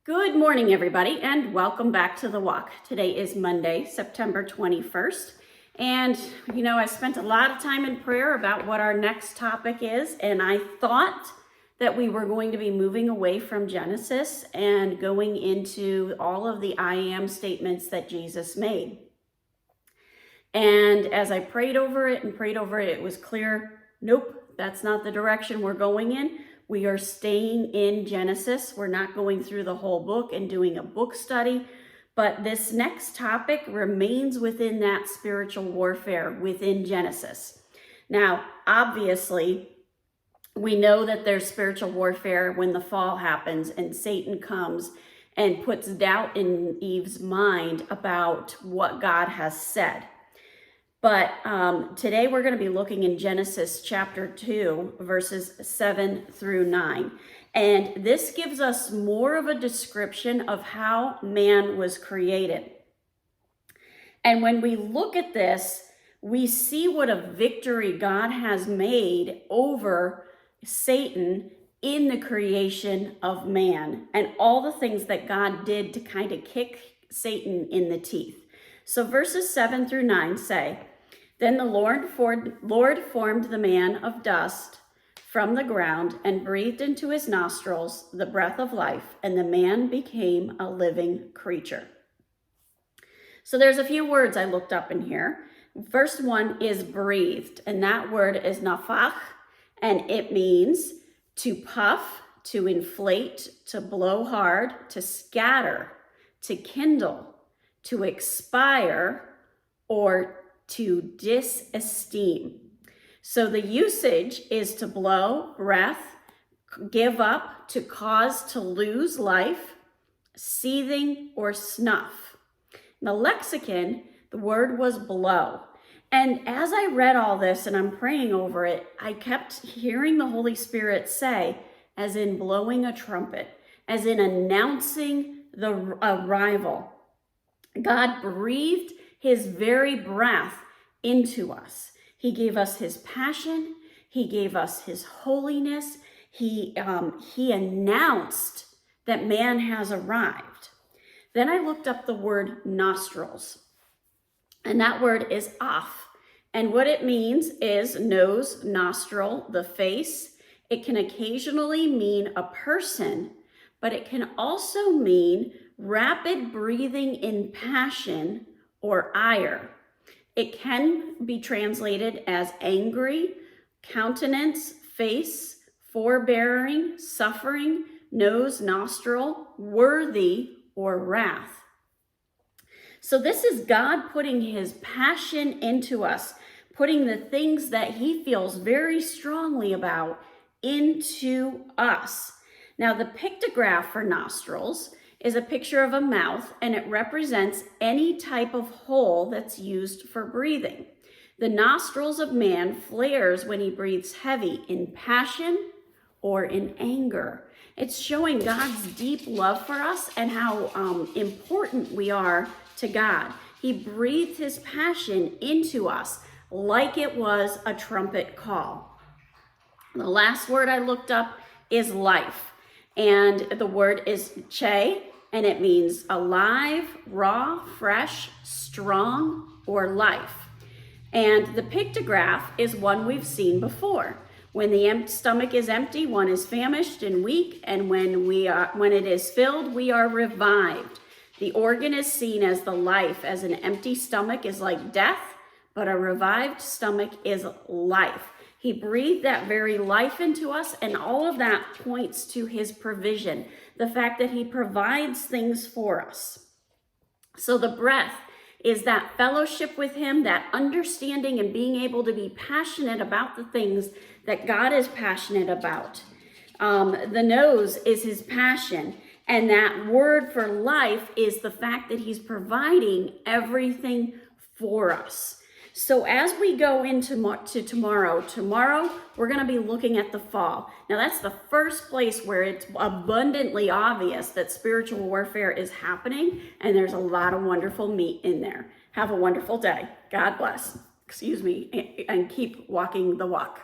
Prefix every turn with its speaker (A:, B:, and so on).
A: Good morning, everybody, and welcome back to The Walk. Today is Monday, September 21st. And, I spent a lot of time in prayer about what our next topic is, and I thought that we were going to be moving away from Genesis and going into all of the I am statements that Jesus made. And as I prayed over it, it was clear, nope, that's not the direction we're going in. We are staying in Genesis. We're not going through the whole book and doing a book study, but this next topic remains within that spiritual warfare within Genesis. Now, obviously, we know that there's spiritual warfare when the fall happens and Satan comes and puts doubt in Eve's mind about what God has said. But today we're going to be looking in Genesis chapter 2, verses 7 through 9. And this gives us more of a description of how man was created. And when we look at this, we see what a victory God has made over Satan in the creation of man and all the things that God did to kind of kick Satan in the teeth. So verses 7 through 9 say, "Then the Lord formed the man of dust from the ground and breathed into his nostrils the breath of life, and the man became a living creature." So there's a few words I looked up in here. First one is breathed, and that word is nafach, and it means to puff, to inflate, to blow hard, to scatter, to kindle, to expire, or to disesteem. So the usage is to blow, breath, give up, to cause to lose life, seething, or snuff. In the lexicon, the word was blow. And as I read all this and I'm praying over it, I kept hearing the Holy Spirit say, as in blowing a trumpet, as in announcing the arrival. God breathed his very breath into us. He gave us his passion. He gave us his holiness. He announced that man has arrived. Then I looked up the word nostrils, and that word is af. And what it means is nose, nostril, the face. It can occasionally mean a person, but it can also mean rapid breathing in passion or ire. It can be translated as angry, countenance, face, forbearing, suffering, nose, nostril, worthy, or wrath. So this is God putting his passion into us, putting the things that he feels very strongly about into us. Now, the pictograph for nostrils is a picture of a mouth, and it represents any type of hole that's used for breathing. The nostrils of man flares when he breathes heavy in passion or in anger. It's showing God's deep love for us and how important we are to God. He breathed his passion into us like it was a trumpet call. The last word I looked up is life, and the word is che, and it means alive, raw, fresh, strong, or life. And the pictograph is one we've seen before. When the stomach is empty, one is famished and weak, and when it is filled, we are revived. The organ is seen as the life, as an empty stomach is like death, but a revived stomach is life. He breathed that very life into us, and all of that points to his provision, the fact that he provides things for us. So the breath is that fellowship with him, that understanding and being able to be passionate about the things that God is passionate about. The nose is his passion, and that word for life is the fact that he's providing everything for us. So as we go into tomorrow we're going to be looking at the fall. Now that's the first place where it's abundantly obvious that spiritual warfare is happening, and there's a lot of wonderful meat in there. Have a wonderful day. God bless. And keep walking the walk.